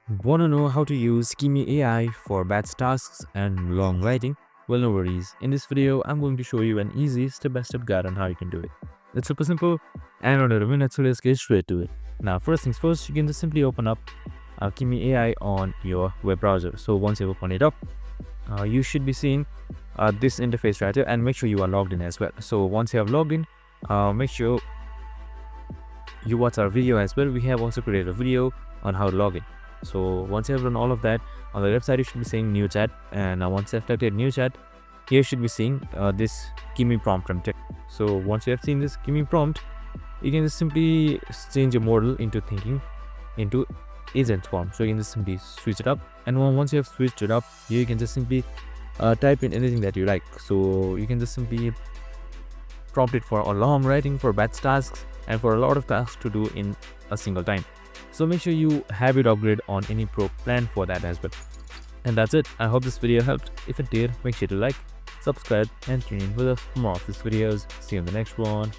Want to know how to use Kimi AI for batch tasks and long writing? Well, no worries. In this video, I'm going to show you an easy step-by-step guide on how you can do it. It's super simple and under a minute, so let's get straight to it. Now, first things first, you can just simply open up Kimi AI on your web browser. So once you open it up, you should be seeing this interface right here, and make sure you are logged in as well. So once you have logged in, make sure you watch our video as well. We have also created a video on how to log in. So once you have done all of that, on the left side you should be seeing new chat, and once you have selected new chat, here you should be seeing this Kimi prompt from tech. So once you have seen this Kimi prompt, you can just simply change your model into thinking into agent form. So you can just simply switch it up, and once you have switched it up, here you can just simply type in anything that you like. So you can just simply prompt it for a long writing, for batch tasks, and for a lot of tasks to do in a single time. So make sure you have it upgrade on any pro plan for that as well. And that's it. I hope this video helped. If it did, make sure to like, subscribe, and tune in with us for more of these videos. See you in the next one.